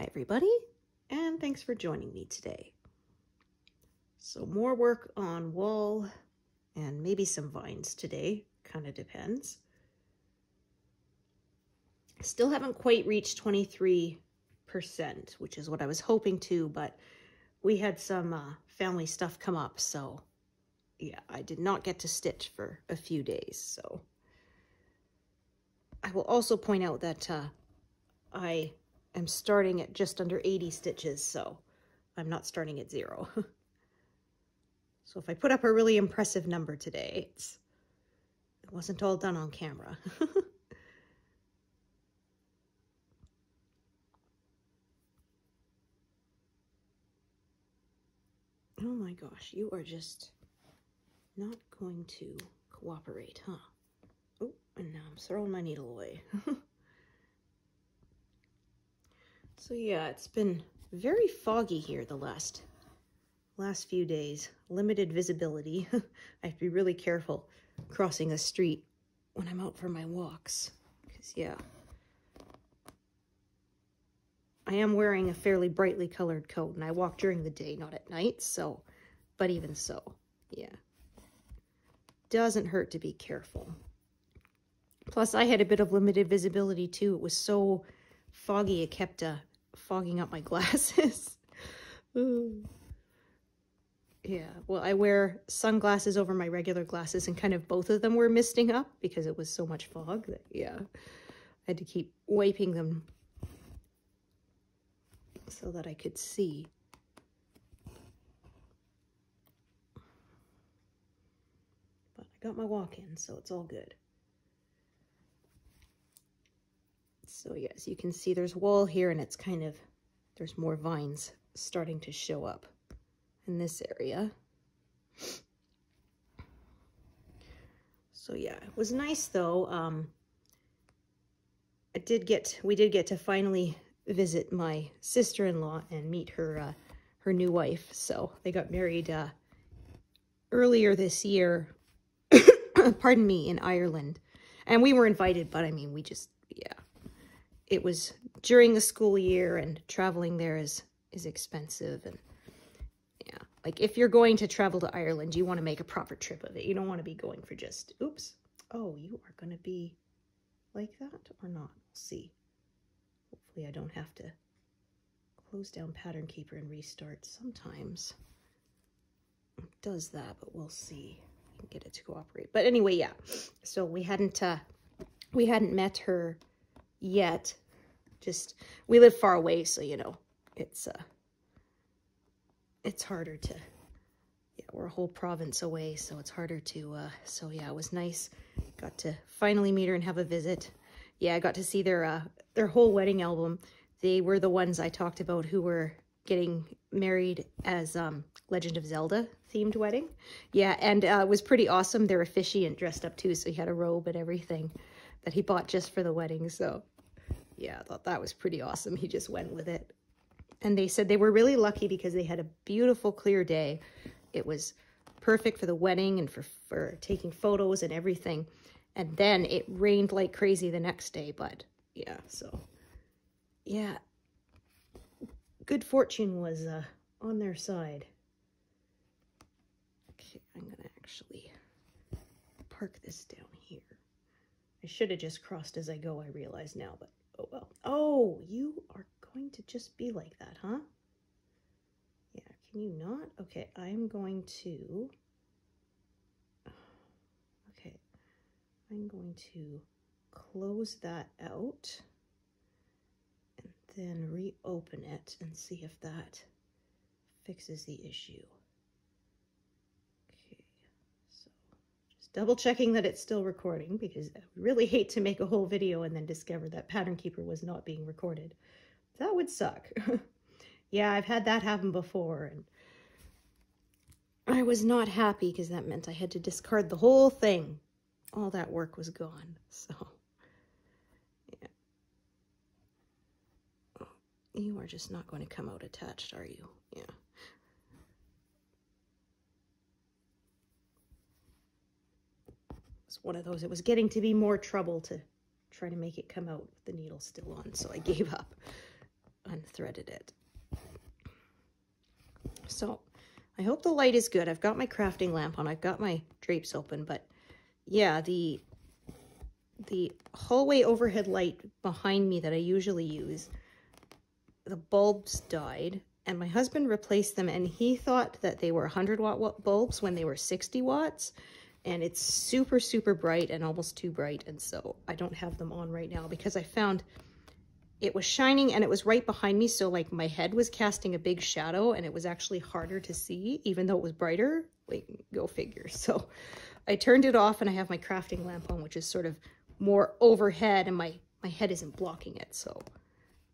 Hi everybody, and thanks for joining me today. So more work on wall and maybe some vines today, kind of depends. Still haven't quite reached 23%, which is what I was hoping to, but we had some family stuff come up, so yeah, I did not get to stitch for a few days. So I will also point out that I am starting at just under 80 stitches, so I'm not starting at 0. So if I put up a really impressive number today, it wasn't all done on camera. Oh my gosh, you are just not going to cooperate, huh? Oh, and now I'm throwing my needle away. So yeah, it's been very foggy here the last few days. Limited visibility. I have to be really careful crossing a street when I'm out for my walks. Because yeah, I am wearing a fairly brightly colored coat and I walk during the day, not at night, so, but even so, yeah. Doesn't hurt to be careful. Plus I had a bit of limited visibility too. It was so foggy, it kept fogging up my glasses. Ooh. Yeah, well, I wear sunglasses over my regular glasses and kind of both of them were misting up because it was so much fog that, yeah, I had to keep wiping them so that I could see. But I got my walk in, so it's all good. So yes, you can see there's wall here and it's kind of, there's more vines starting to show up in this area. So yeah, it was nice though. We did get to finally visit my sister-in-law and meet her her new wife. So they got married earlier this year, pardon me, in Ireland. And we were invited, but I mean, we just, yeah. It was during the school year and traveling there is expensive, and yeah, like if you're going to travel to Ireland, you want to make a proper trip of it. You don't want to be going for just, oops, oh, you are going to be like that or not? We'll see. Hopefully I don't have to close down Pattern Keeper and restart. Sometimes it does that, but we'll see. We can get it to cooperate. But anyway, yeah. So we hadn't met her yet. Just, we live far away, so you know, it's harder to, yeah, we're a whole province away, so it's harder to, so yeah, it was nice. Got to finally meet her and have a visit. Yeah, I got to see their whole wedding album. They were the ones I talked about who were getting married as Legend of Zelda themed wedding. Yeah, and it was pretty awesome. Their officiant dressed up too, so he had a robe and everything that he bought just for the wedding, so yeah, I thought that was pretty awesome. He just went with it. And they said they were really lucky because they had a beautiful, clear day. It was perfect for the wedding and for taking photos and everything. And then it rained like crazy the next day, but yeah, so yeah, good fortune was on their side. Okay, I'm gonna actually park this down here. I should have just crossed as I go, I realize now, but oh well. Oh, you are going to just be like that, huh? Yeah, can you not? Okay, I'm going to, okay, I'm going to close that out and then reopen it and see if that fixes the issue. Okay, so just double checking that it's still recording because I really hate to make a whole video and then discover that Pattern Keeper was not being recorded. That would suck. Yeah, I've had that happen before and I was not happy because that meant I had to discard the whole thing. All that work was gone, so yeah. Oh, you are just not going to come out attached, are you? Yeah. It's one of those, it was getting to be more trouble to try to make it come out with the needle still on, so I gave up. And and threaded it. So I hope the light is good. I've got my crafting lamp on. I've got my drapes open, but yeah, the hallway overhead light behind me that I usually use, the bulbs died, and my husband replaced them, and he thought that they were 100-watt bulbs when they were 60 watts, and it's super, super bright and almost too bright, and so I don't have them on right now because I found it was shining and it was right behind me, so like my head was casting a big shadow and it was actually harder to see even though it was brighter. Like, go figure. So I turned it off and I have my crafting lamp on, which is sort of more overhead, and my head isn't blocking it, so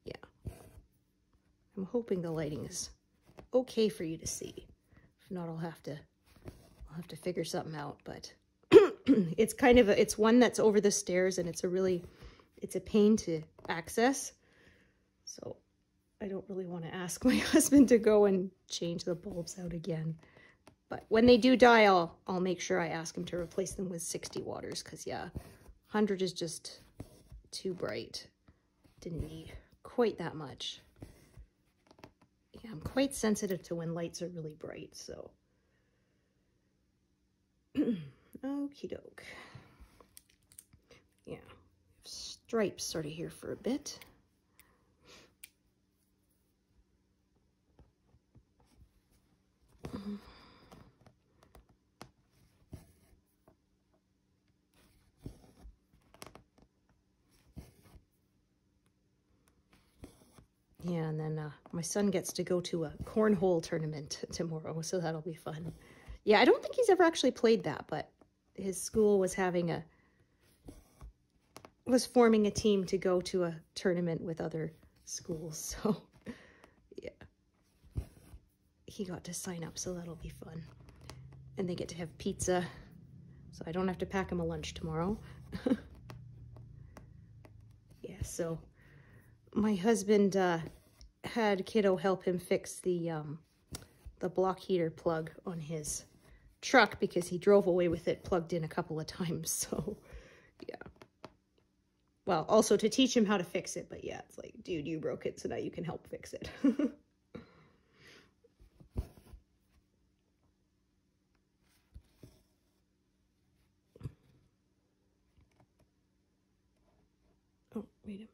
yeah. I'm hoping the lighting is okay for you to see. If not, I'll have to figure something out, but it's kind of it's one that's over the stairs, and it's a pain to access. So I don't really want to ask my husband to go and change the bulbs out again. But when they do die, I'll make sure I ask him to replace them with 60 watters, because yeah, 100 is just too bright. Didn't need quite that much. Yeah, I'm quite sensitive to when lights are really bright, so. Okie doke. Yeah, stripes sort of here for a bit. Yeah, and then my son gets to go to a cornhole tournament tomorrow, so that'll be fun. Yeah, I don't think he's ever actually played that, but his school was forming a team to go to a tournament with other schools, so yeah. He got to sign up, so that'll be fun. And they get to have pizza, so I don't have to pack him a lunch tomorrow. Yeah, so my husband had kiddo help him fix the block heater plug on his truck because he drove away with it plugged in a couple of times. So yeah, well, also to teach him how to fix it, but yeah, it's like, dude, you broke it, so now you can help fix it. Oh, wait a minute.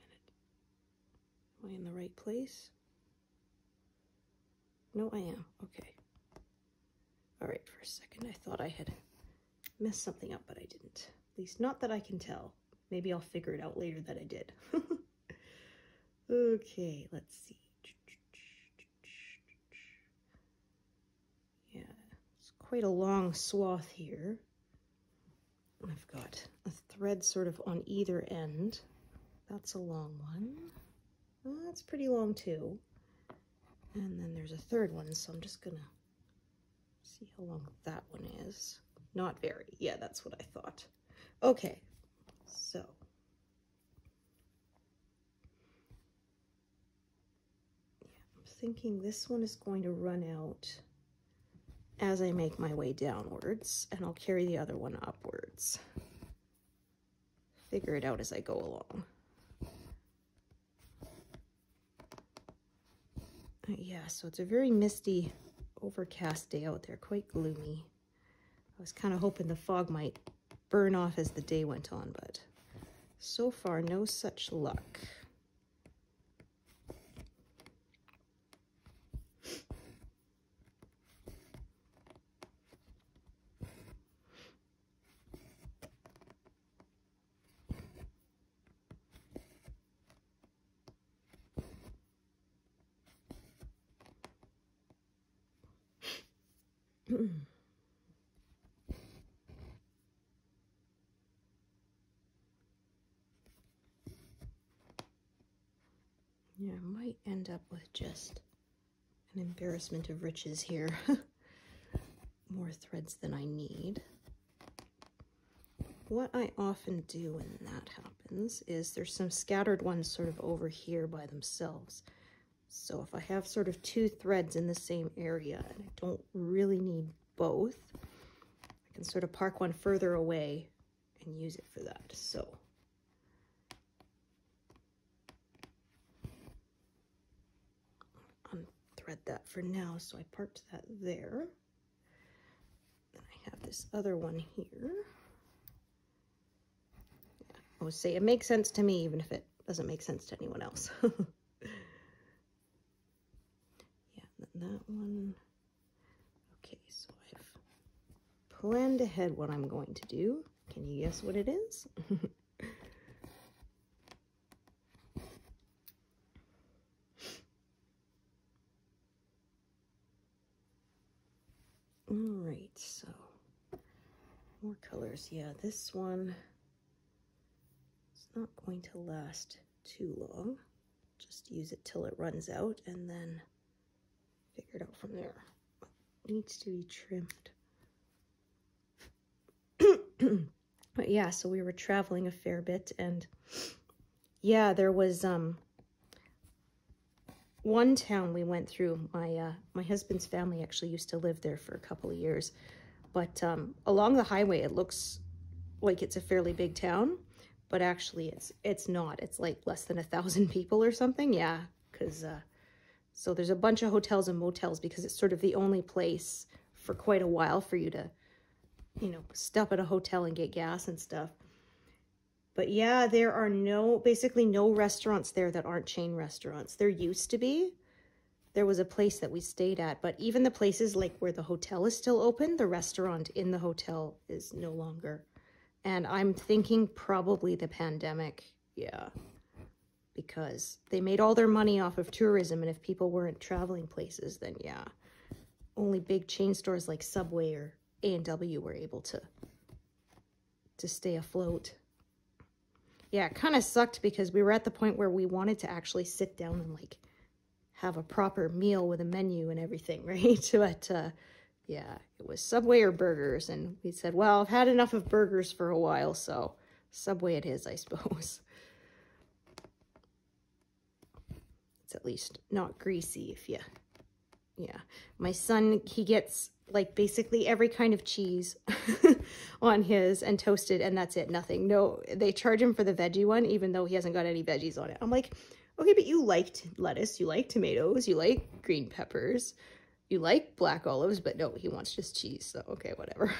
Am I in the right place? No, I am. Okay. All right, for a second, I thought I had messed something up, but I didn't. At least not that I can tell. Maybe I'll figure it out later that I did. Okay, let's see. Yeah, it's quite a long swath here. I've got a thread sort of on either end. That's a long one. Well, that's pretty long too. And then there's a third one, so I'm just gonna see how long that one is. Not very. Yeah, that's what I thought. Okay, so. Yeah, I'm thinking this one is going to run out as I make my way downwards, and I'll carry the other one upwards. Figure it out as I go along. Yeah, so it's a very misty, overcast day out there, quite gloomy. I was kind of hoping the fog might burn off as the day went on, but so far, no such luck. Yeah, I might end up with just an embarrassment of riches here. More threads than I need. What I often do when that happens is there's some scattered ones sort of over here by themselves. So if I have sort of two threads in the same area and I don't really need both, I can sort of park one further away and use it for that. So unthread that for now. So I parked that there. Then I have this other one here. I would say it makes sense to me, even if it doesn't make sense to anyone else. Yeah, and then that one. Okay, so I've planned ahead what I'm going to do. Can you guess what it is? All right, so more colors. Yeah, this one is not going to last too long. Just use it till it runs out and then figure it out from there. It needs to be trimmed. But yeah, so we were traveling a fair bit, and yeah, there was one town we went through. My husband's family actually used to live there for a couple of years, but along the highway it looks like it's a fairly big town, but actually it's not. It's like less than 1,000 people or something. Yeah, because so there's a bunch of hotels and motels because it's sort of the only place for quite a while for you to, you know, stop at a hotel and get gas and stuff. But yeah, there are basically no restaurants there that aren't chain restaurants. There used to be. There was a place that we stayed at, but even the places like where the hotel is still open, the restaurant in the hotel is no longer. And I'm thinking probably the pandemic, yeah, because they made all their money off of tourism, and if people weren't traveling places, then yeah, only big chain stores like Subway or A&W were able to stay afloat. Yeah, it kind of sucked because we were at the point where we wanted to actually sit down and like have a proper meal with a menu and everything, right? But yeah, it was Subway or burgers, and we said, well, I've had enough of burgers for a while, so Subway it is, I suppose. It's at least not greasy if you, yeah. My son, he gets like basically every kind of cheese on his and toasted, and that's it, nothing. No, they charge him for the veggie one, even though he hasn't got any veggies on it. I'm like, okay, but you like lettuce, you like tomatoes, you like green peppers, you like black olives, but no, he wants just cheese, so okay, whatever.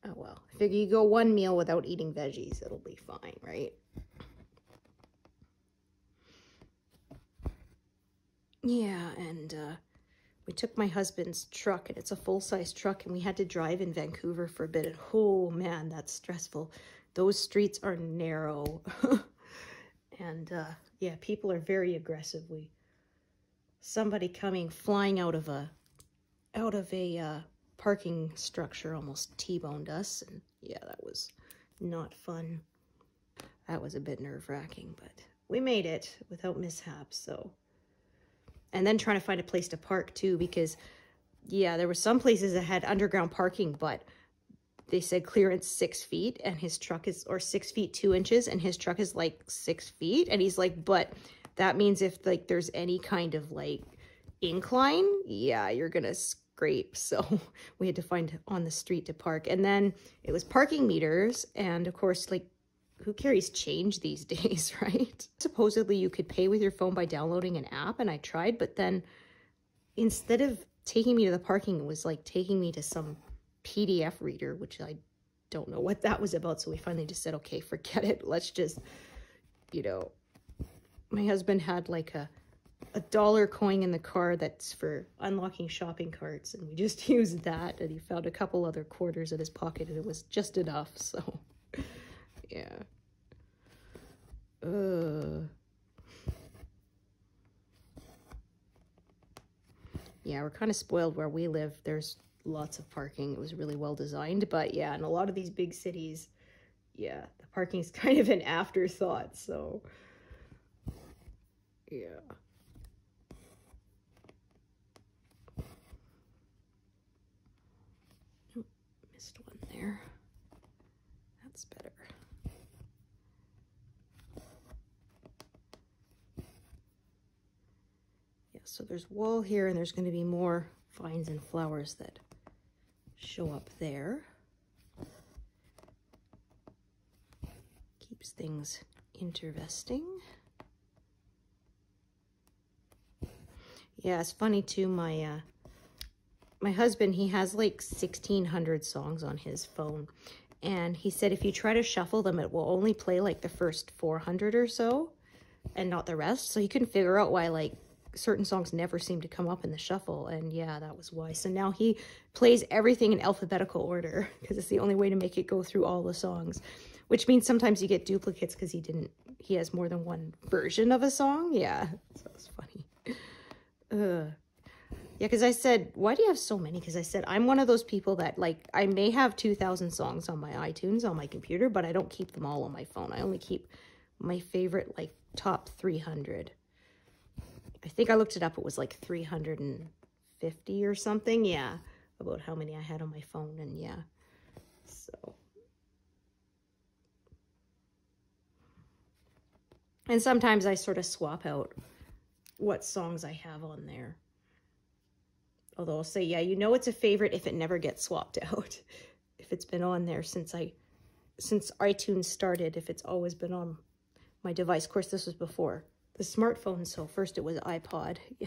Oh well, I figure you go one meal without eating veggies, it'll be fine, right? Yeah, and we took my husband's truck, and it's a full-size truck, and we had to drive in Vancouver for a bit, and oh man, that's stressful. Those streets are narrow. And yeah, people are very aggressive. Somebody coming flying out of a parking structure almost T-boned us, and yeah, that was not fun. That was a bit nerve-wracking, but we made it without mishaps, so. And then trying to find a place to park too, because yeah, there were some places that had underground parking, but they said clearance 6 feet, and his truck is, or 6 feet 2 inches, and his truck is like 6 feet, and he's like, but that means if like there's any kind of like incline, yeah, you're gonna scrape. So we had to find on the street to park, and then it was parking meters, and of course, like, who carries change these days, right? Supposedly you could pay with your phone by downloading an app, and I tried, but then instead of taking me to the parking, it was like taking me to some PDF reader, which I don't know what that was about. So we finally just said, okay, forget it. Let's just, you know, my husband had like a $1 coin in the car that's for unlocking shopping carts, and we just used that, and he found a couple other quarters in his pocket, and it was just enough. So yeah. Yeah, we're kind of spoiled where we live. There's lots of parking. It was really well designed, but yeah, in a lot of these big cities, yeah, the parking's kind of an afterthought, so yeah. Oh, missed one there. That's better. Yeah, so there's wall here, and there's going to be more vines and flowers that show up there. keeps things interesting. Yeah, it's funny too. My husband, he has like 1,600 songs on his phone. And he said if you try to shuffle them, it will only play like the first 400 or so and not the rest. So he couldn't figure out why like certain songs never seem to come up in the shuffle. And yeah, that was why. So now he plays everything in alphabetical order because it's the only way to make it go through all the songs, which means sometimes you get duplicates because he has more than one version of a song. Yeah, so it's funny. Yeah, because I said, why do you have so many? Because I said, I'm one of those people that, like, I may have 2,000 songs on my iTunes on my computer, but I don't keep them all on my phone. I only keep my favorite, like, top 300. I think I looked it up. It was like 350 or something. Yeah, about how many I had on my phone. And yeah, so. And sometimes I sort of swap out what songs I have on there. Although I'll say, yeah, you know it's a favorite if it never gets swapped out. If it's been on there since iTunes started, if it's always been on my device. Of course, this was before the smartphone, so first it was iPod. Yeah.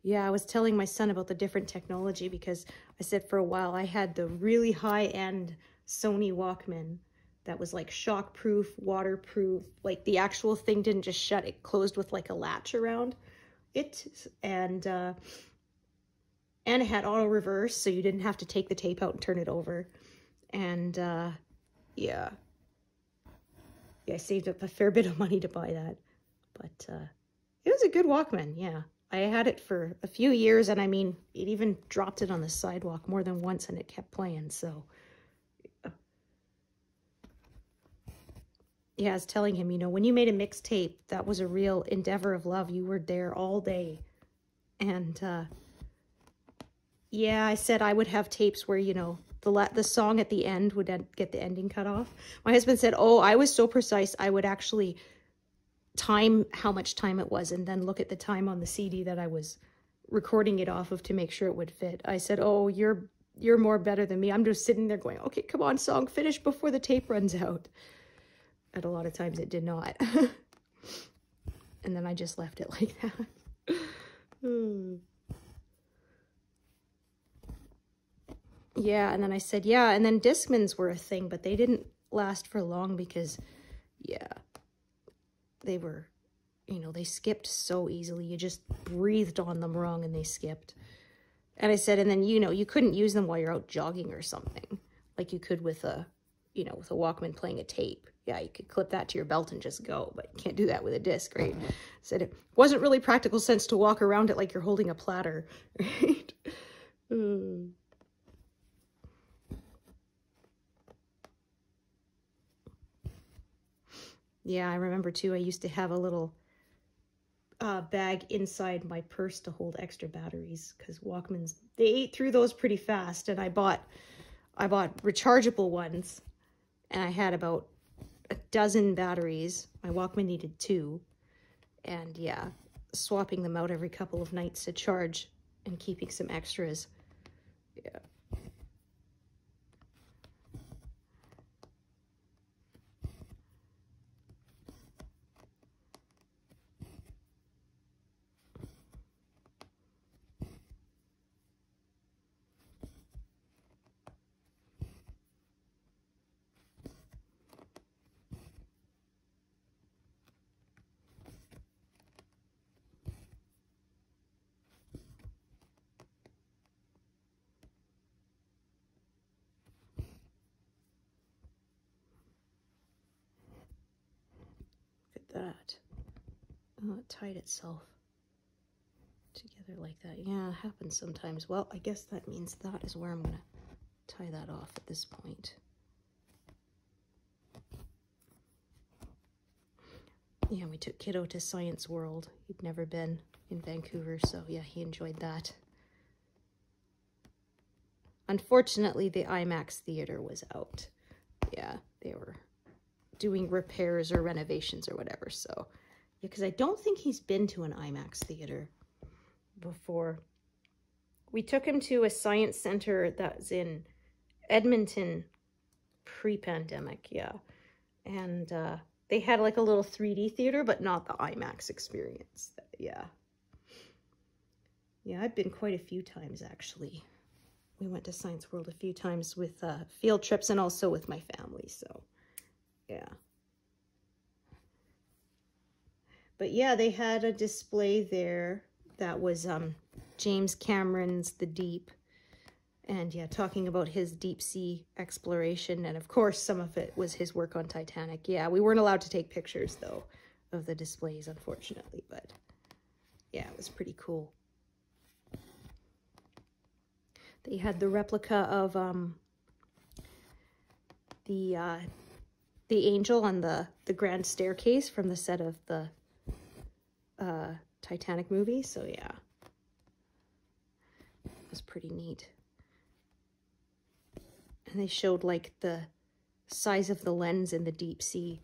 Yeah, I was telling my son about the different technology because I said for a while I had the really high-end Sony Walkman that was like shockproof, waterproof, like the actual thing didn't just shut, it closed with like a latch around it, and it had auto reverse, so you didn't have to take the tape out and turn it over. And yeah, I saved up a fair bit of money to buy that, but it was a good Walkman. Yeah, I had it for a few years, and I mean, it even dropped it on the sidewalk more than once, and it kept playing. So yeah, I was telling him, you know, when you made a mixtape, that was a real endeavor of love. You were there all day. And yeah, I said I would have tapes where, you know, the song at the end would get the ending cut off. My husband said, oh, I was so precise, I would actually time how much time it was and then look at the time on the CD that I was recording it off of to make sure it would fit. I said, oh, you're more better than me. I'm just sitting there going, okay, come on, song, finish before the tape runs out. And a lot of times it did not. And then I just left it like that. Yeah, and then I said, yeah, and then Discmans were a thing, but they didn't last for long because, yeah, they were, you know, they skipped so easily. You just breathed on them wrong and they skipped. And I said, and then, you know, you couldn't use them while you're out jogging or something, like you could with a, you know, with a Walkman playing a tape. Yeah, you could clip that to your belt and just go, but you can't do that with a disc, right? Said it wasn't really practical sense to walk around it like you're holding a platter, right? Yeah, I remember too, I used to have a little bag inside my purse to hold extra batteries because Walkmans, they ate through those pretty fast, and I bought rechargeable ones, and I had about a dozen batteries. My Walkman needed 2, and yeah, swapping them out every couple of nights to charge and keeping some extras. Yeah. That. Oh, it tied itself together like that. Yeah, it happens sometimes. Well, I guess that means that is where I'm going to tie that off at this point. Yeah, we took Kiddo to Science World. He'd never been in Vancouver, so yeah, he enjoyed that. Unfortunately, the IMAX theater was out. Yeah, they were doing repairs or renovations or whatever, so yeah, because I don't think he's been to an IMAX theater before. We took him to a science center that's in Edmonton pre-pandemic, yeah. And they had like a little 3D theater, but not the IMAX experience. Yeah. Yeah, I've been quite a few times, actually. We went to Science World a few times with field trips and also with my family, so yeah. But yeah, they had a display there that was James Cameron's The Deep. And yeah, talking about his deep sea exploration. And of course, some of it was his work on Titanic. Yeah, we weren't allowed to take pictures, though, of the displays, unfortunately. But yeah, it was pretty cool. They had the replica of the angel on the grand staircase from the set of the Titanic movie. So yeah, it was pretty neat. And they showed like the size of the lens in the deep sea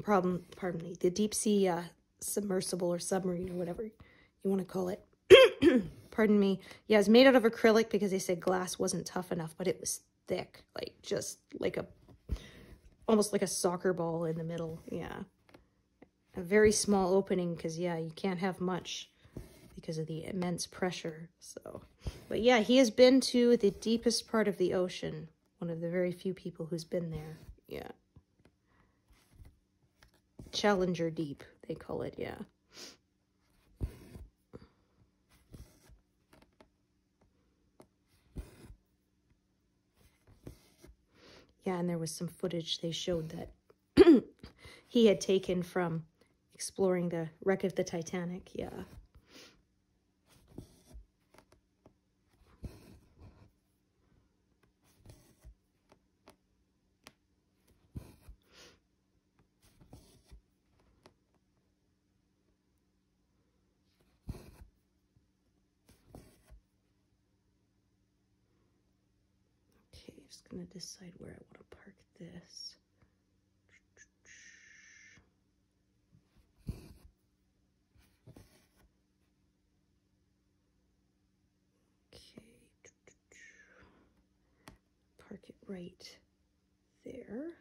pardon me, the deep sea submersible or submarine or whatever you want to call it. Pardon me. Yeah, it's made out of acrylic because they said glass wasn't tough enough, but it was thick, like just like almost like a soccer ball in the middle. Yeah, a very small opening because yeah, you can't have much because of the immense pressure. So, but yeah, he has been to the deepest part of the ocean. One of the very few people who's been there. Yeah. Challenger Deep, they call it, yeah. Yeah, and there was some footage they showed that he had taken from exploring the wreck of the Titanic, yeah. Okay, just gonna decide where I want to park this. Okay, park it right there.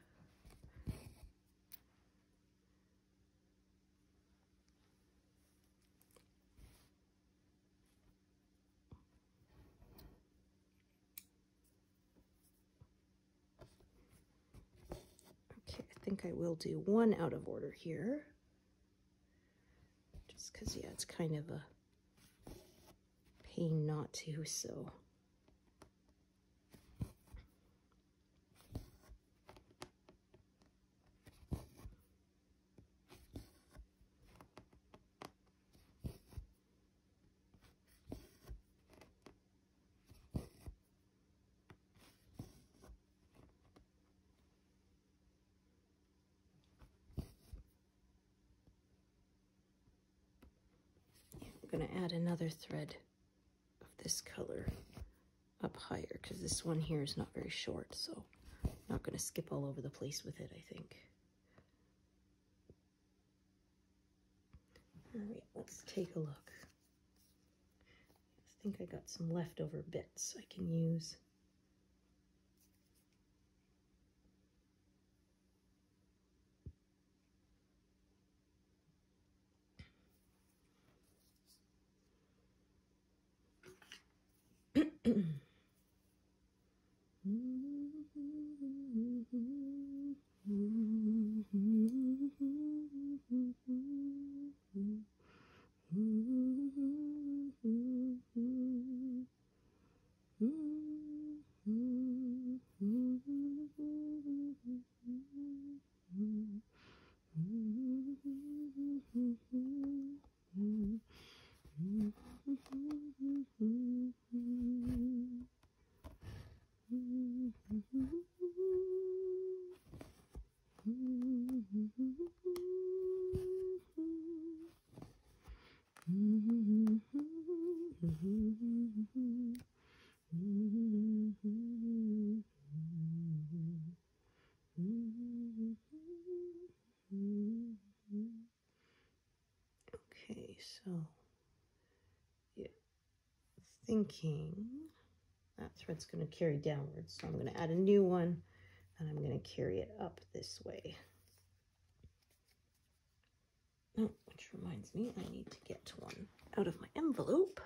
Okay, I think I will do one out of order here. Just because, yeah, it's kind of a pain not to, so. I'm going to add another thread of this color up higher because this one here is not very short, so I'm not going to skip all over the place with it, I think. All right, let's take a look. I think I got some leftover bits I can use. Okay, so yeah, thinking that thread's going to carry downwards. So I'm going to add a new one, and I'm going to carry it up this way. Oh, which reminds me, I need to get one out of my envelope.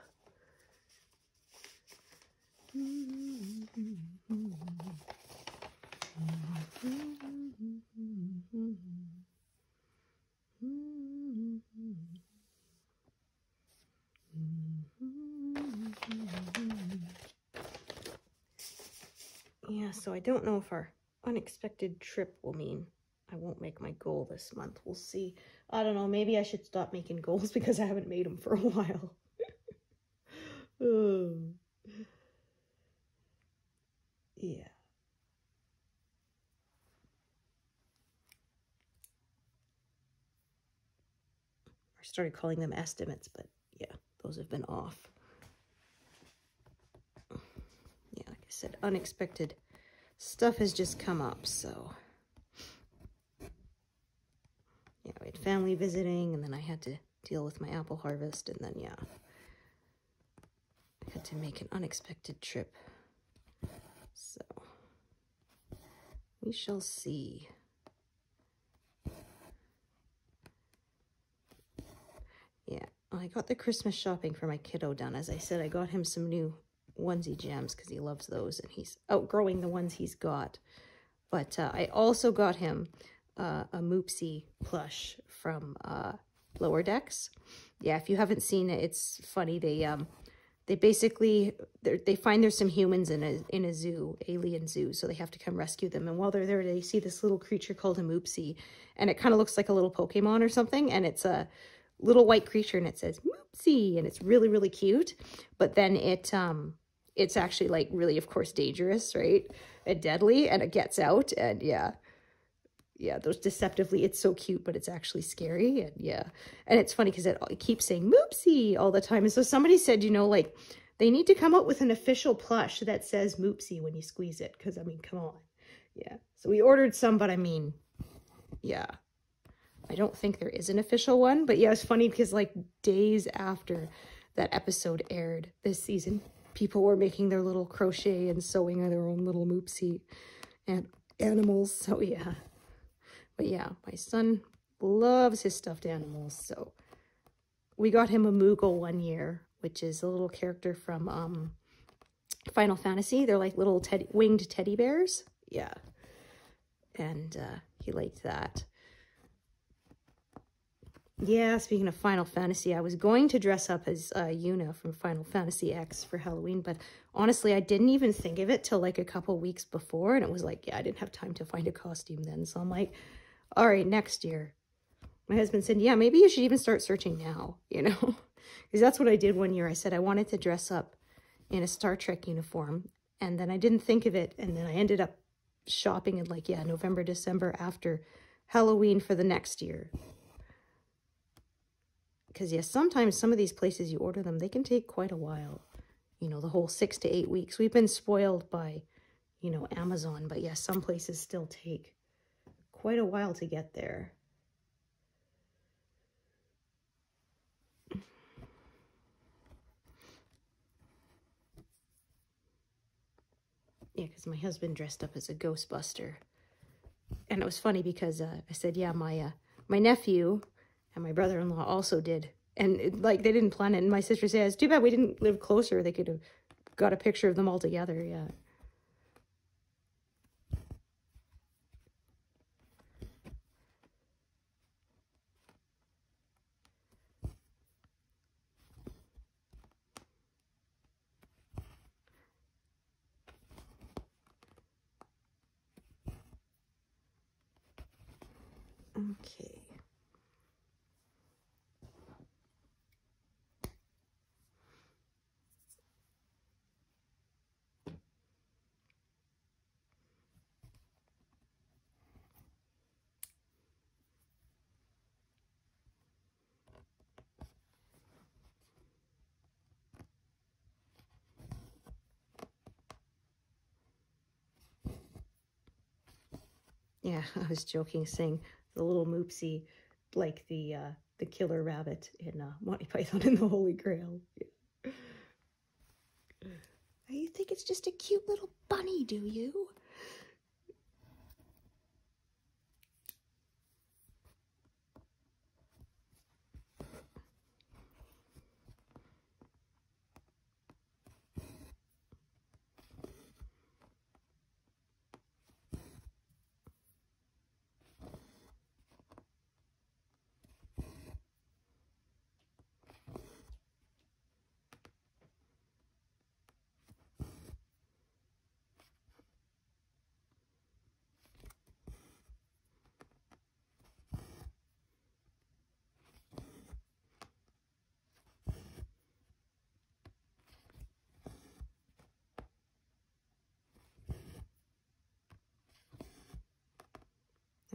Yeah, so I don't know if our unexpected trip will mean I won't make my goal this month. We'll see. I don't know. Maybe I should stop making goals because I haven't made them for a while. Oh. Yeah. I started calling them estimates, but yeah, those have been off. Yeah, like I said, unexpected stuff has just come up, so. Yeah, we had family visiting, and then I had to deal with my apple harvest, and then, yeah, I had to make an unexpected trip. So, we shall see. Yeah, I got the Christmas shopping for my kiddo done. As I said, I got him some new onesie jams because he loves those, and he's outgrowing the ones he's got. But I also got him a Moopsie plush from Lower Decks. Yeah, if you haven't seen it, it's funny. They basically, they find there's some humans in a zoo, alien zoo, so they have to come rescue them. And while they're there, they see this little creature called a Moopsie, and it kind of looks like a little Pokemon or something, and it's a little white creature, and it says Moopsie, and it's really, really cute. But then it's actually, like, really, of course, dangerous, right? And deadly, and it gets out, and yeah, those deceptively, it's so cute, but it's actually scary, and yeah. And it's funny because it keeps saying Moopsie all the time, and so somebody said, you know, like, they need to come up with an official plush that says Moopsie when you squeeze it, because, I mean, come on. Yeah, so we ordered some, but I mean, yeah. I don't think there is an official one, but yeah, it's funny because, like, days after that episode aired this season, people were making their little crochet and sewing their own little Moopsie and animals, so yeah. But yeah, my son loves his stuffed animals, so we got him a Moogle one year, which is a little character from Final Fantasy. They're like little winged teddy bears. Yeah. And he liked that. Yeah, speaking of Final Fantasy, I was going to dress up as Yuna from Final Fantasy X for Halloween, but honestly, I didn't even think of it till like a couple weeks before, and it was like, yeah, I didn't have time to find a costume then, so I'm like, all right, next year. My husband said, yeah, maybe you should even start searching now, you know, because that's what I did one year. I said I wanted to dress up in a Star Trek uniform, and then I didn't think of it, and then I ended up shopping in like, yeah, November, December after Halloween for the next year. Because, yes, sometimes some of these places you order them, they can take quite a while. You know, the whole 6 to 8 weeks. We've been spoiled by, you know, Amazon. But, yes, some places still take quite a while to get there. Yeah, because my husband dressed up as a Ghostbuster. And it was funny because I said, yeah, my nephew and my brother-in-law also did. And, like, they didn't plan it. And my sister said, it's too bad we didn't live closer. They could have got a picture of them all together, yeah. Okay. Yeah, I was joking, saying the little Moopsie, like the killer rabbit in Monty Python and the Holy Grail. Yeah. I think it's just a cute little bunny, do you?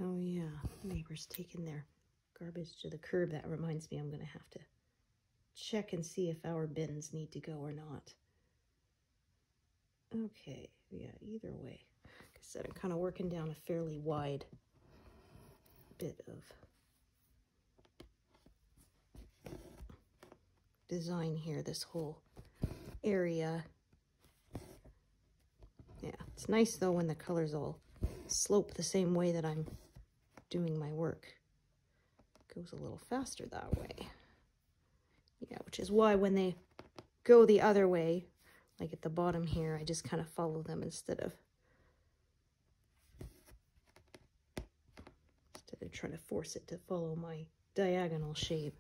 Oh yeah, neighbors taking their garbage to the curb. That reminds me I'm going to have to check and see if our bins need to go or not. Okay, yeah, either way. Like I said, I'm kind of working down a fairly wide bit of design here, this whole area. Yeah, it's nice though when the colors all slope the same way that I'm doing my work. It goes a little faster that way. Yeah, which is why when they go the other way, like at the bottom here, I just kind of follow them instead of trying to force it to follow my diagonal shape.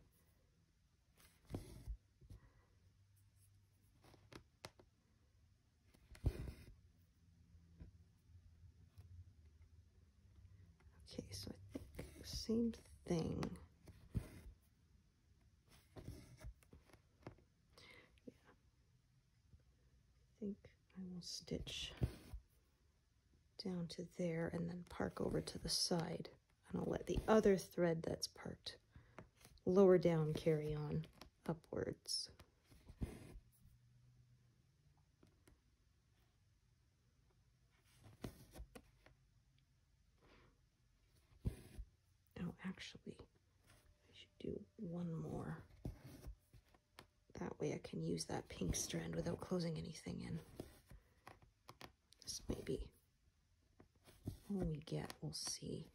Okay, so I think same thing. Yeah. I think I will stitch down to there and then park over to the side. And I'll let the other thread that's parked lower down carry on upwards. Oh, actually, I should do one more. That way I can use that pink strand without closing anything in. This may be all we get, we'll see.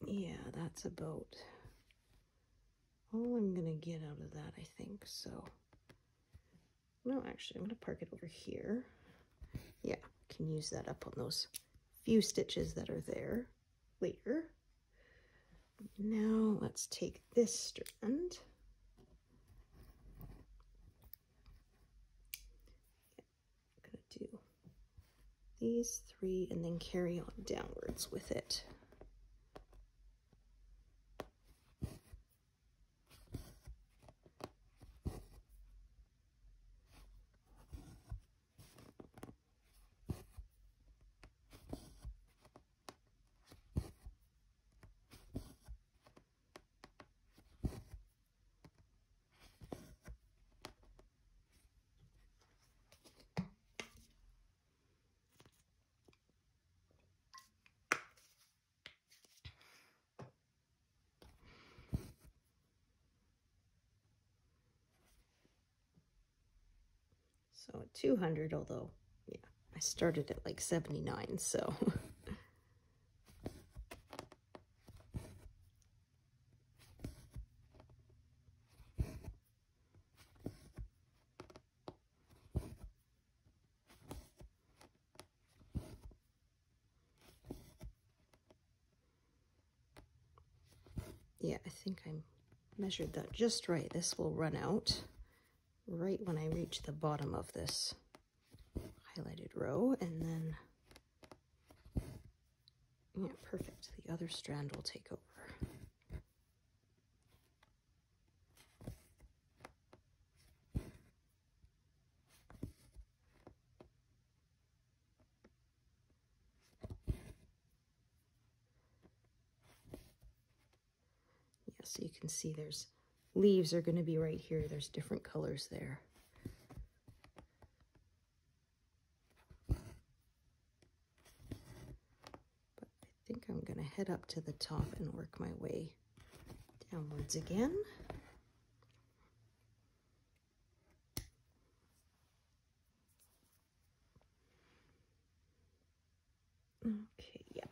Yeah, that's about all I'm gonna get out of that, I think. So, no, actually, I'm gonna park it over here. Yeah, can use that up on those few stitches that are there later. Now let's take this strand. I'm gonna do these three and then carry on downwards with it. So at 200, although, yeah, I started at like 79, so. Yeah, I think I measured that just right. This will run out right when I reach the bottom of this highlighted row, and then, yeah, perfect. The other strand will take over. so you can see there's leaves are going to be right here. There's different colors there. But I think I'm going to head up to the top and work my way downwards again. Okay, yeah.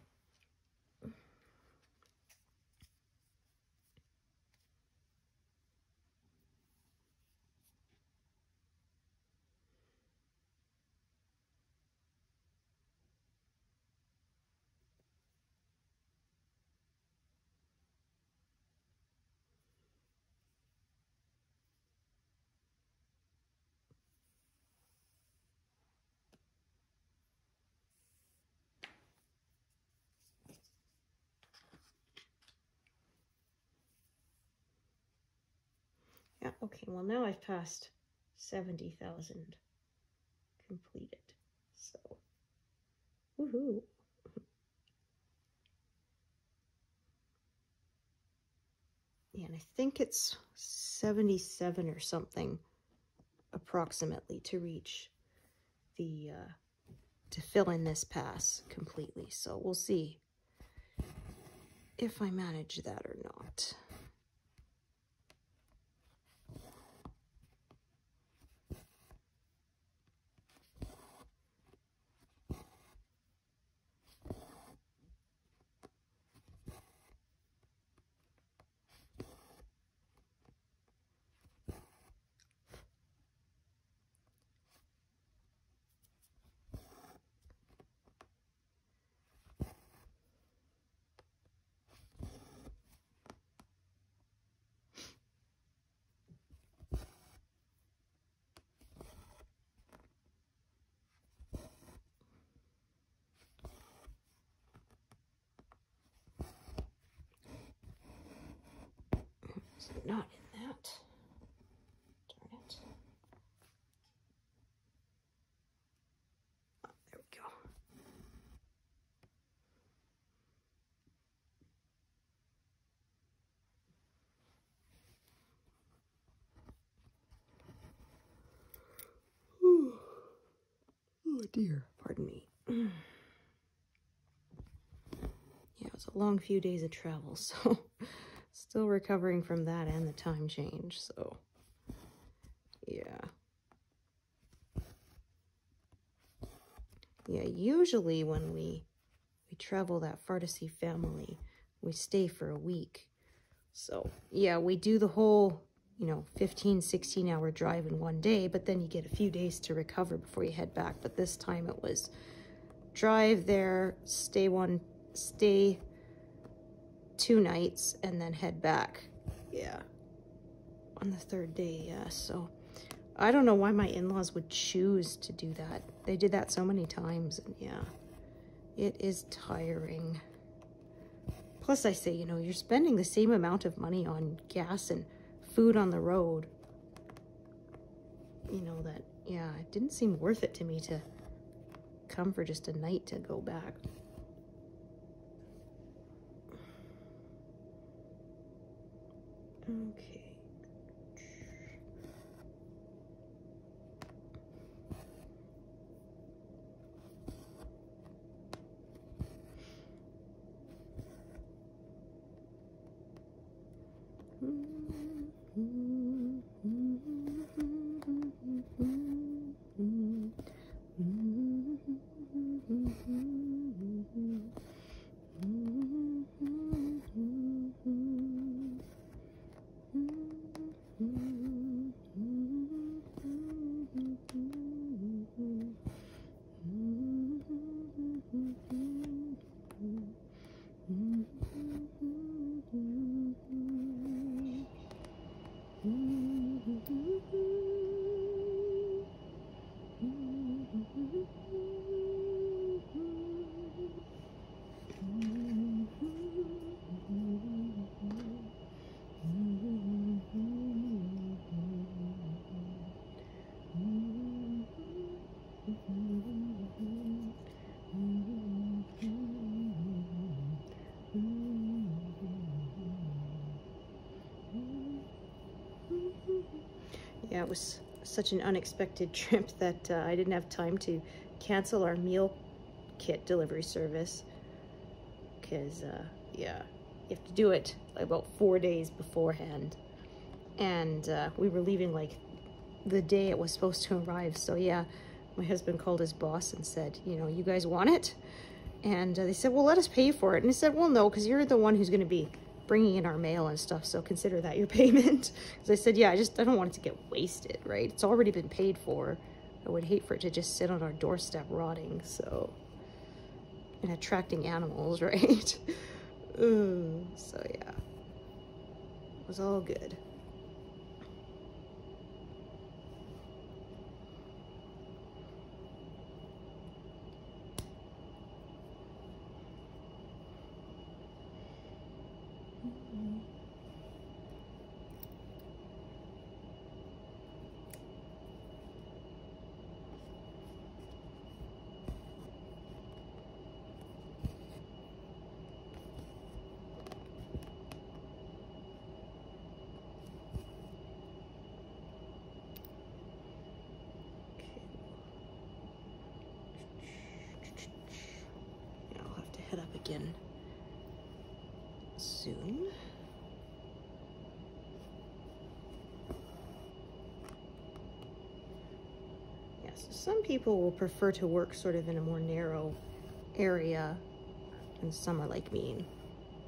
Yeah, okay, well now I've passed 70,000 completed, so woohoo. Yeah, and I think it's 77 or something approximately to reach the, to fill in this pass completely, so we'll see if I manage that or not. It's not in that. Darn it. Oh, there we go. Ooh. Oh dear, pardon me. Yeah, it was a long few days of travel, so still recovering from that and the time change, so yeah. Yeah, usually when we travel that far to see family, we stay for a week. So yeah, we do the whole, you know, 15, 16-hour drive in one day, but then you get a few days to recover before you head back. But this time it was drive there, stay 2 nights, and then head back. Yeah, on the 3rd day, yeah. So I don't know why my in-laws would choose to do that. They did that so many times, and yeah, it is tiring. Plus, I say, you know, you're spending the same amount of money on gas and food on the road. You know, that, yeah, it didn't seem worth it to me to come for just a night to go back. Okay. was such an unexpected trip that I didn't have time to cancel our meal kit delivery service. Because, yeah, you have to do it about 4 days beforehand. And we were leaving like the day it was supposed to arrive. So yeah, my husband called his boss and said, you know, you guys want it? And they said, well, let us pay for it. And he said, well, no, because you're the one who's going to be bringing in our mail and stuff, so consider that your payment. Because I said, yeah, I don't want it to get wasted, right? It's already been paid for. I would hate for it to just sit on our doorstep rotting, so, and attracting animals, right? So yeah, it was all good. Head up again soon. Yeah, so some people will prefer to work sort of in a more narrow area, and some are like me and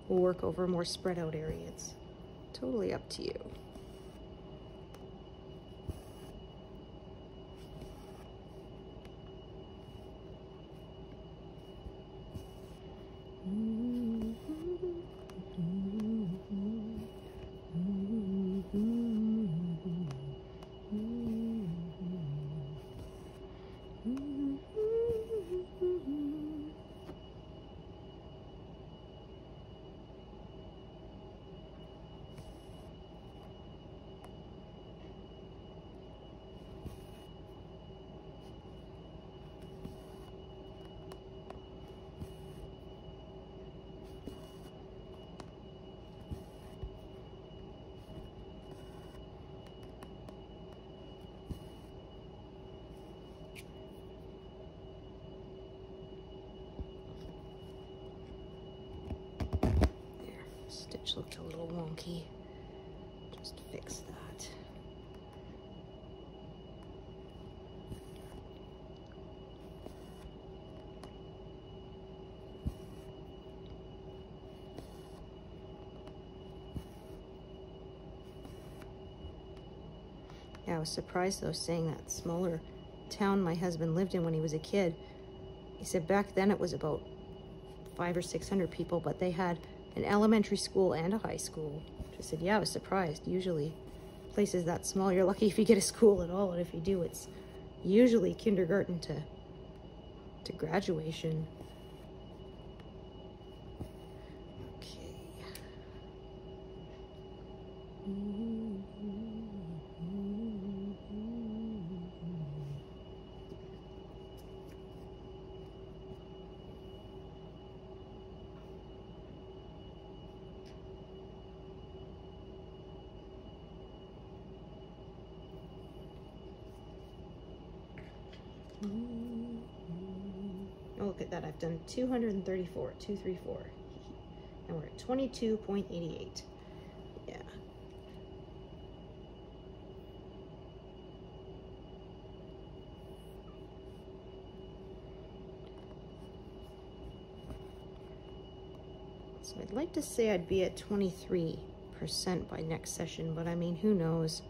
will work over a more spread out area. It's totally up to you. Stitch looked a little wonky. Just fix that. Yeah, I was surprised though, saying that smaller town my husband lived in when he was a kid. He said back then it was about 500 or 600 people, but they had an elementary school and a high school. I said, yeah, I was surprised. Usually places that small, you're lucky if you get a school at all, and if you do, it's usually kindergarten to graduation. Okay. Oh, look at that. I've done 234, 234. And we're at 22.88. Yeah. So I'd like to say I'd be at 23% by next session, but I mean, who knows?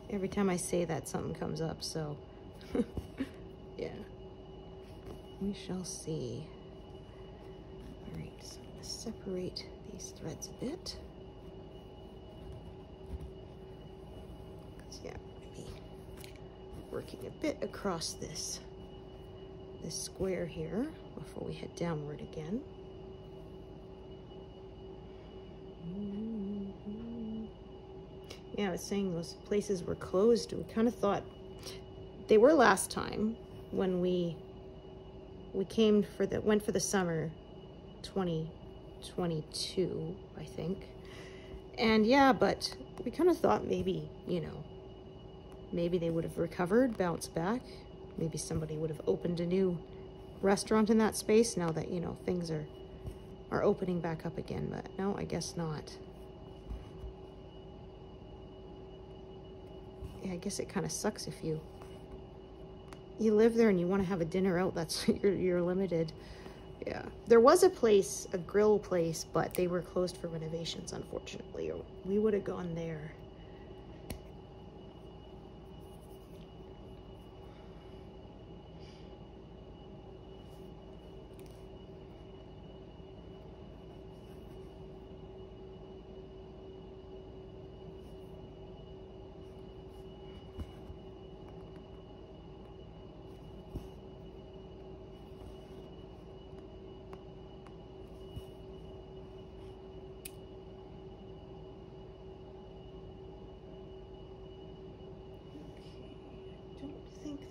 Every time I say that, something comes up, so yeah, we shall see. All right, so I'm going to separate these threads a bit. Because yeah, I'm going to be working a bit across this square here before we head downward again. Yeah, I was saying those places were closed. We kind of thought they were last time when we came for went for the summer 2022, I think. And yeah, but we kind of thought maybe, you know, maybe they would have recovered, bounced back. Maybe somebody would have opened a new restaurant in that space now that, you know, things are opening back up again, but no, I guess not. Yeah, I guess it kind of sucks if you live there and you want to have a dinner out, that's you're limited. Yeah, there was a place, a grill place, but they were closed for renovations, unfortunately, or we would have gone there.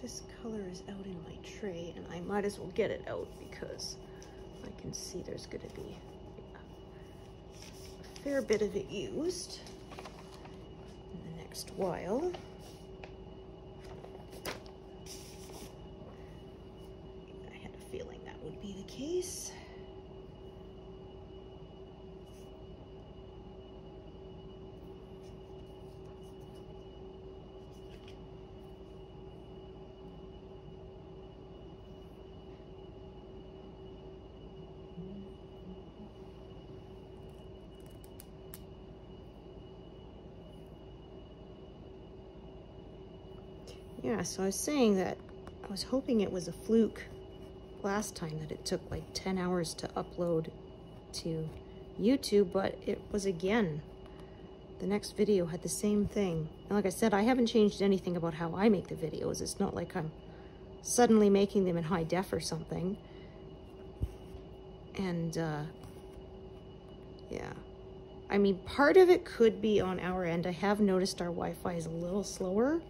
This color is out in my tray, and I might as well get it out because I can see there's going to be a fair bit of it used in the next while. I had a feeling that would be the case. Yeah, so I was saying that I was hoping it was a fluke last time that it took like 10 hours to upload to YouTube, but it was again. The next video had the same thing. And like I said, I haven't changed anything about how I make the videos. It's not like I'm suddenly making them in high def or something. And yeah, I mean, part of it could be on our end. I have noticed our Wi-Fi is a little slower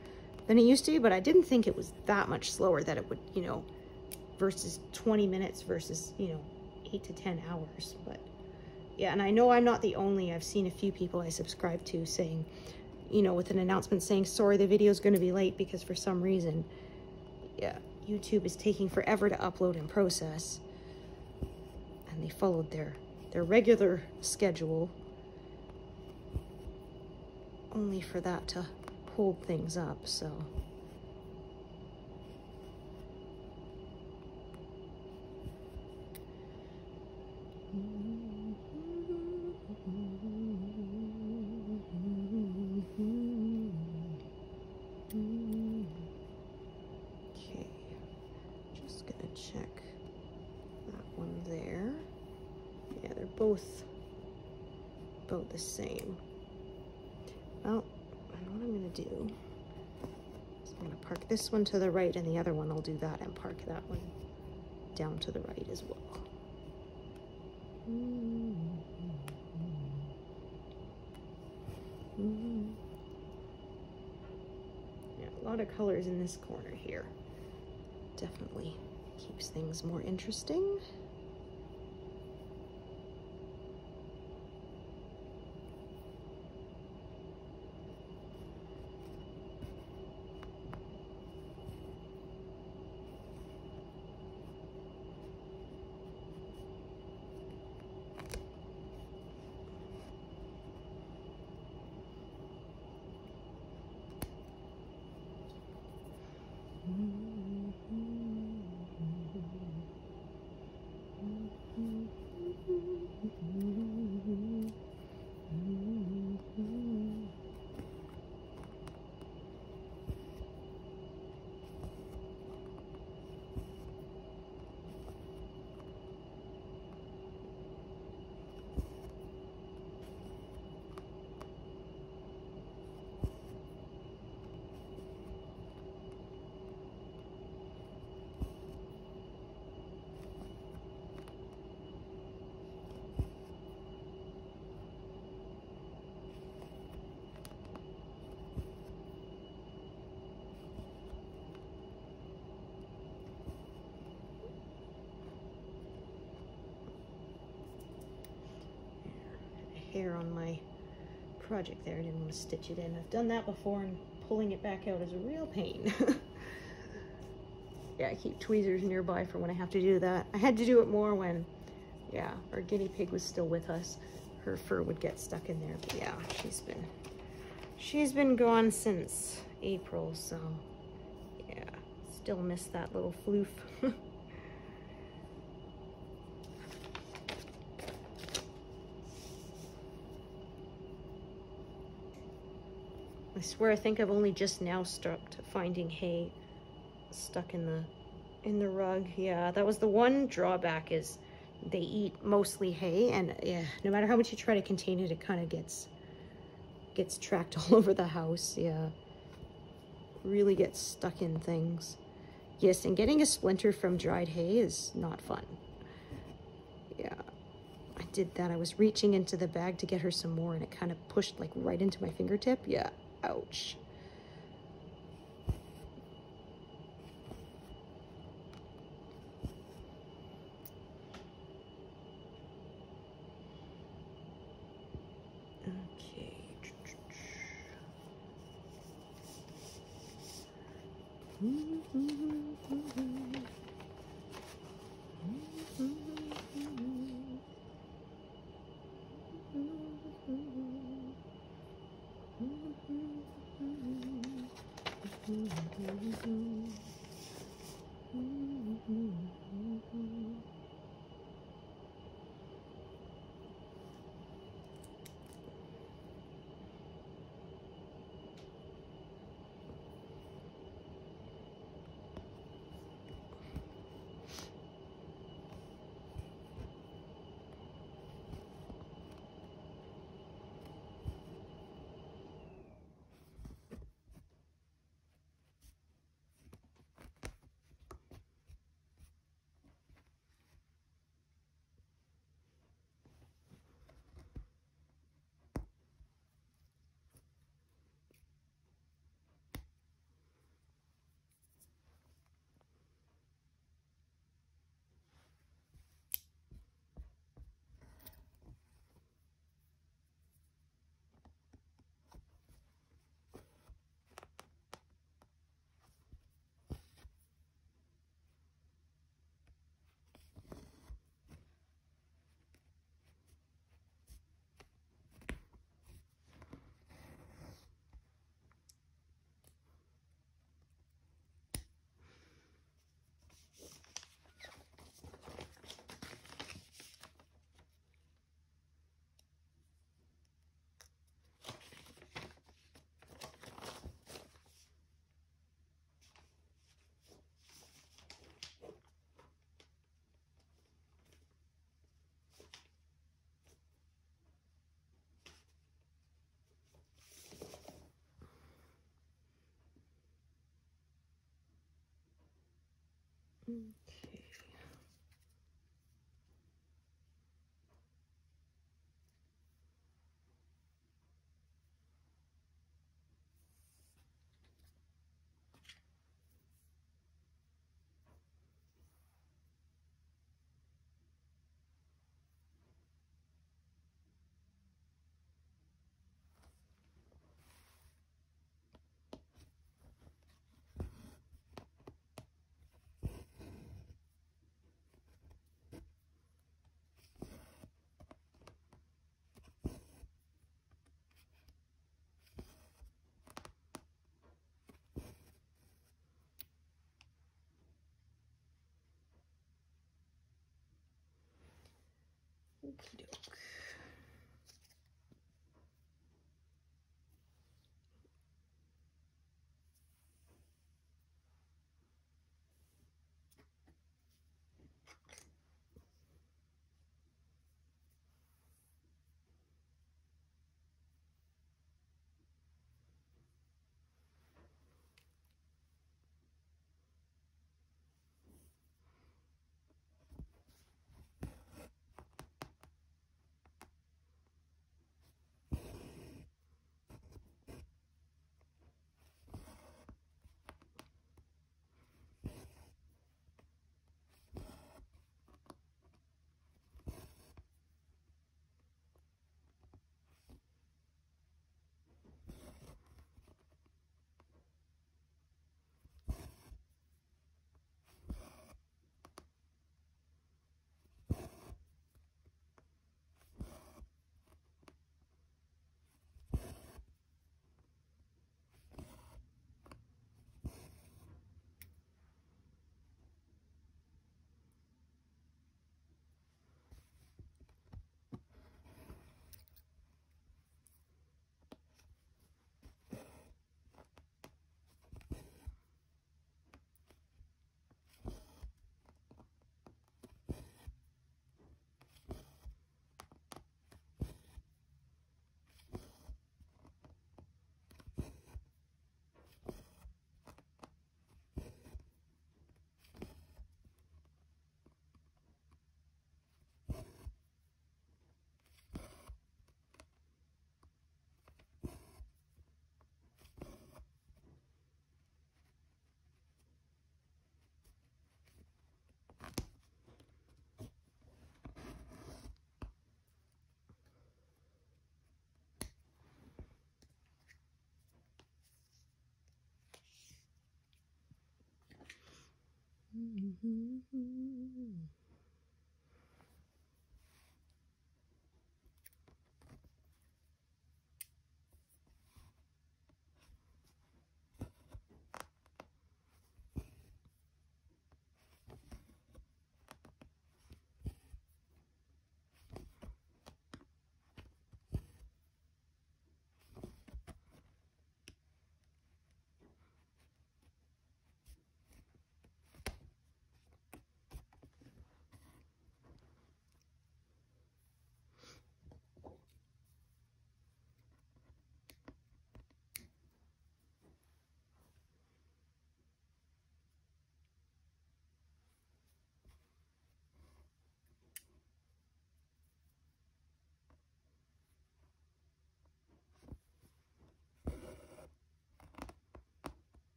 than it used to be, but I didn't think it was that much slower that it would, you know, versus 20 minutes versus, you know, 8 to 10 hours. But yeah, and I know I'm not the only, I've seen a few people I subscribe to saying, you know, with an announcement saying, sorry, the video is going to be late because for some reason, yeah, YouTube is taking forever to upload and process. And they followed their regular schedule only for that to hold things up, so. Okay, just gonna check that one there. Yeah, they're both about the same. Well, I know what I'm gonna do. So I'm gonna park this one to the right and the other one I'll do that and park that one down to the right as well. Yeah, a lot of colors in this corner here. Definitely keeps things more interesting. Hair on my project there. I didn't want to stitch it in. I've done that before and pulling it back out is a real pain. Yeah, I keep tweezers nearby for when I have to do that. I had to do it more when, yeah, our guinea pig was still with us. Her fur would get stuck in there. But yeah, she's been gone since April, so yeah, still miss that little floof. I swear, I think I've only just now stopped finding hay stuck in the rug. Yeah, that was the one drawback, is they eat mostly hay, and yeah, no matter how much you try to contain it, it kind of gets tracked all over the house. Yeah, really gets stuck in things. Yes, and getting a splinter from dried hay is not fun. Yeah, I did that. I was reaching into the bag to get her some more, and it kind of pushed like right into my fingertip. Yeah, ouch. Okay. Okey doke.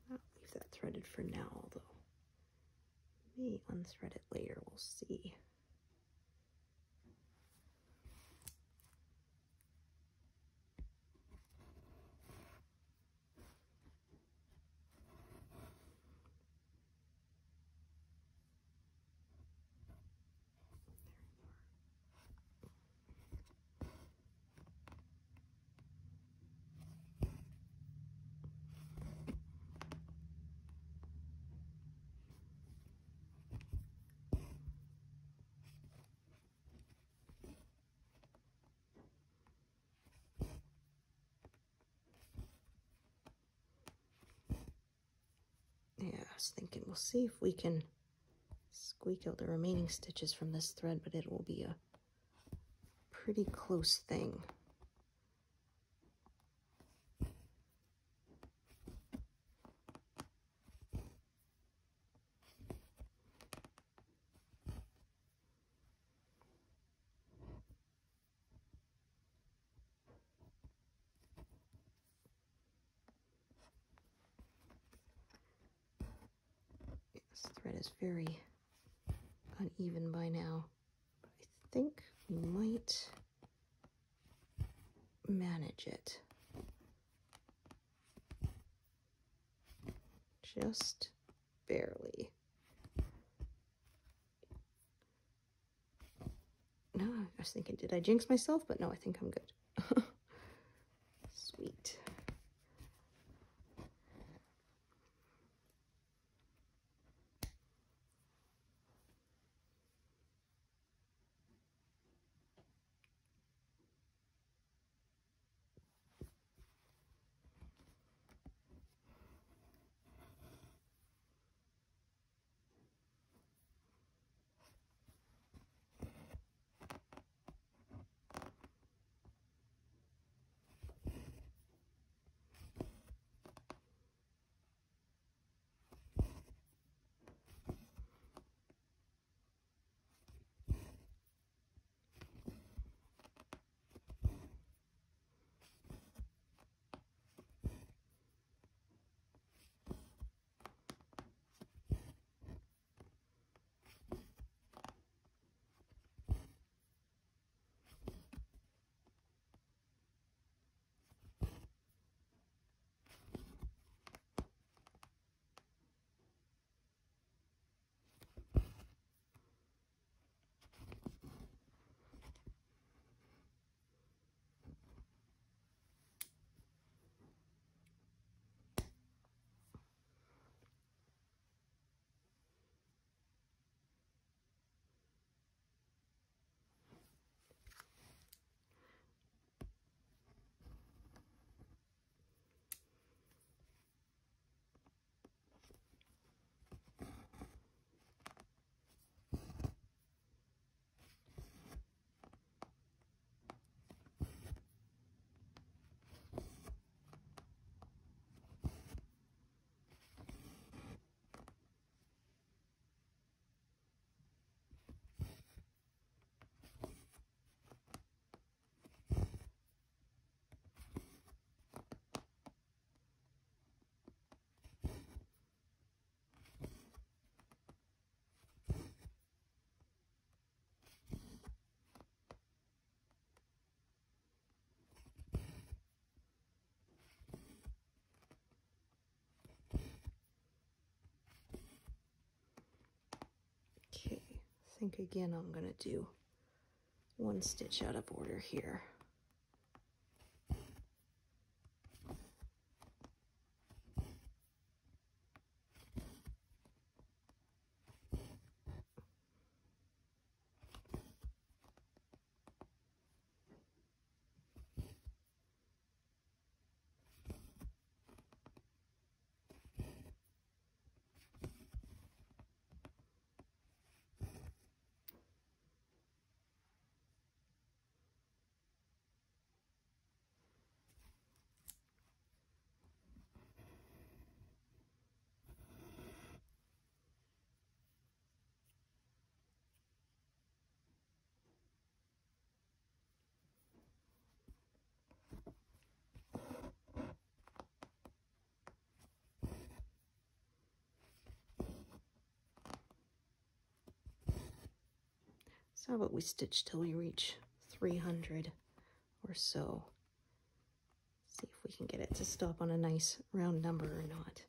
I'll leave that threaded for now, although may unthread it later, we'll see. Yeah, I was thinking we'll see if we can squeak out the remaining stitches from this thread, but it will be a pretty close thing. This thread is very uneven by now, but I think we might manage it. Just barely. No, I was thinking, did I jinx myself? But no, I think I'm good. Sweet. think again I'm going to do one stitch out of order here. So how about we stitch till we reach 300 or so. See if we can get it to stop on a nice round number or not.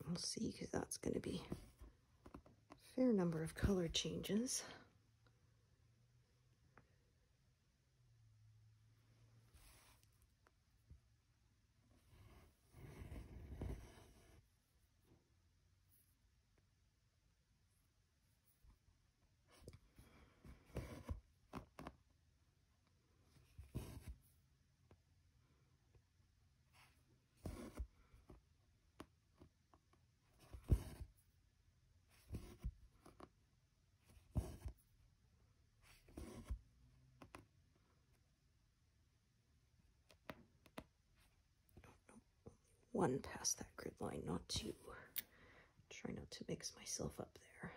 We'll see, because that's going to be a fair number of color changes. One past that grid line, not two. Try not to mix myself up there.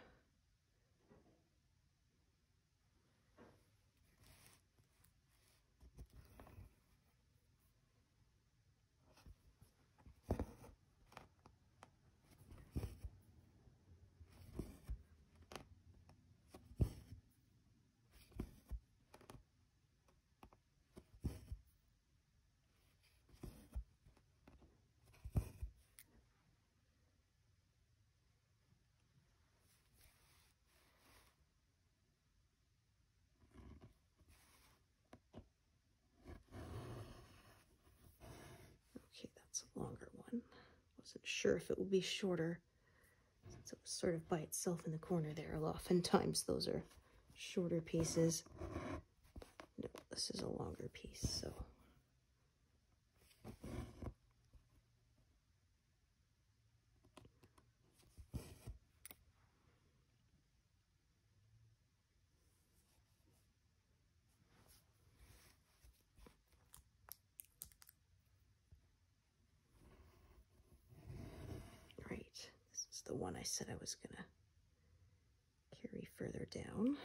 Okay, that's a longer one. Wasn't sure if it would be shorter, since it was sort of by itself in the corner there. Oftentimes those are shorter pieces. No, this is a longer piece, so. This is the one I said I was gonna carry further down.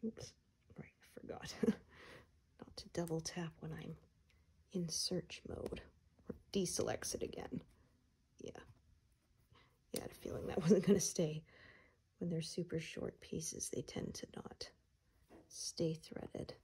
Oops, right, I forgot not to double tap when I'm in search mode, or deselects it again. Yeah, I had a feeling that wasn't going to stay. When they're super short pieces, they tend to not stay threaded.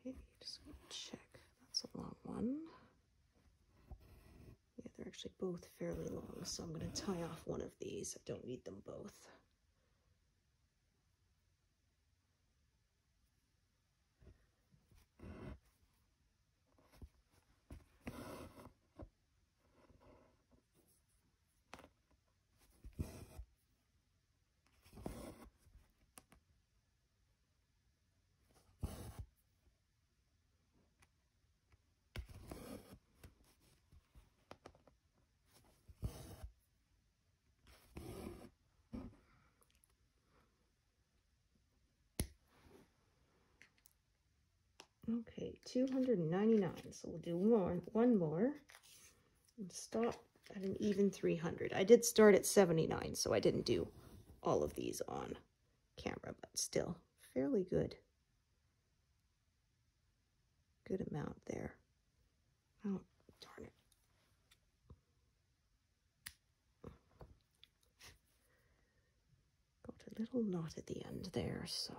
Okay, just gonna check. That's a long one. Yeah, they're actually both fairly long, so I'm gonna tie off one of these. I don't need them both. Okay, 299. So we'll do one more and stop at an even 300. I did start at 79, so I didn't do all of these on camera, but still fairly good. Good amount there. Oh, darn it. Got a little knot at the end there, so.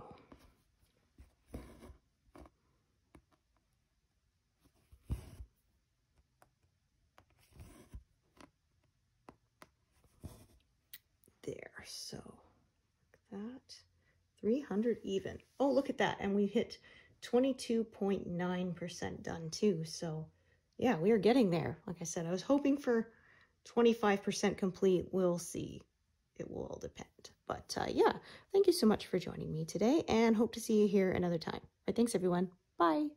There, so like that. 300 even. Oh, look at that. And we hit 22.9% done too. So yeah, we are getting there. Like I said, I was hoping for 25% complete. We'll see. It will all depend. But yeah, thank you so much for joining me today and hope to see you here another time. All right, thanks everyone. Bye.